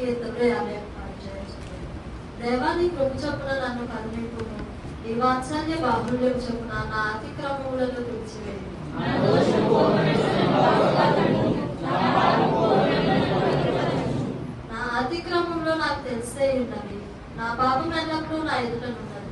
కీర్తనలు 50 దేవా నీ కృప చొప్పున నన్ను కరుణింపుము, నీ వాత్సల్య బాహుళ్యం చొప్పున నా అతిక్రమములను తుడిచివేయుము. నా అతిక్రమంలో నాకు తెలిసే ఉన్నవి, నా పాపం ఎల్లప్పుడూ నా ఎదుటనున్నది.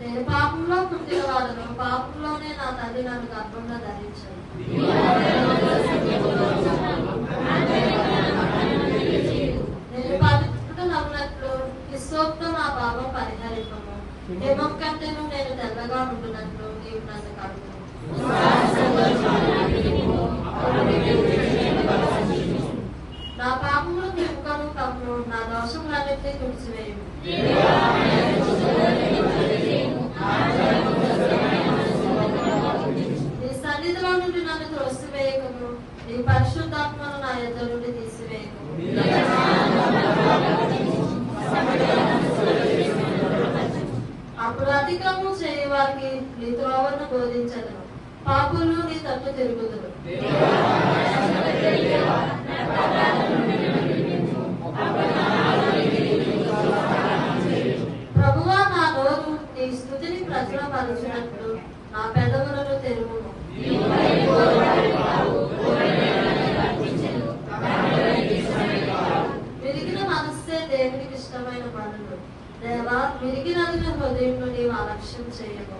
నేను పాపంలో పుట్టిన వాడను, పాపంలోనే నా తల్లి నన్ను గర్భంలో ధరించాను. నేను పవిత్రుడనవునట్లు హిస్సోపుతో నా పాపం పరిహరింపము, హిమం కంటేను నేను తెల్లగా ఉంటున్నట్లు నీవు నన్ను కడుగు. నా పాపములు నింపుకను కమ్ము, నా దోషములన్నిటినీ తుడిచివేయుము. నీ సన్నిధిలో నుండి నన్ను త్రోసివేయకము, నీ పరిశుద్ధాత్మను నా యొద్ద నుండి తీసివేయకము. అప్పుడు అతిక్రమం చేయు వారికి నీ త్రోవను బోధించదును, పాపులు నీ తట్టు తిరుగుదురు. ప్రభువా నా నోరు నీ స్తుతిని ప్రచురపరచునట్లు నా పెదవులను తెరువుము. విరిగిన మనస్సే దేవునికి ఇష్టమైన పనులు, దేవా విరిగిన హృదయం నీవు అలక్ష్యం చేయము.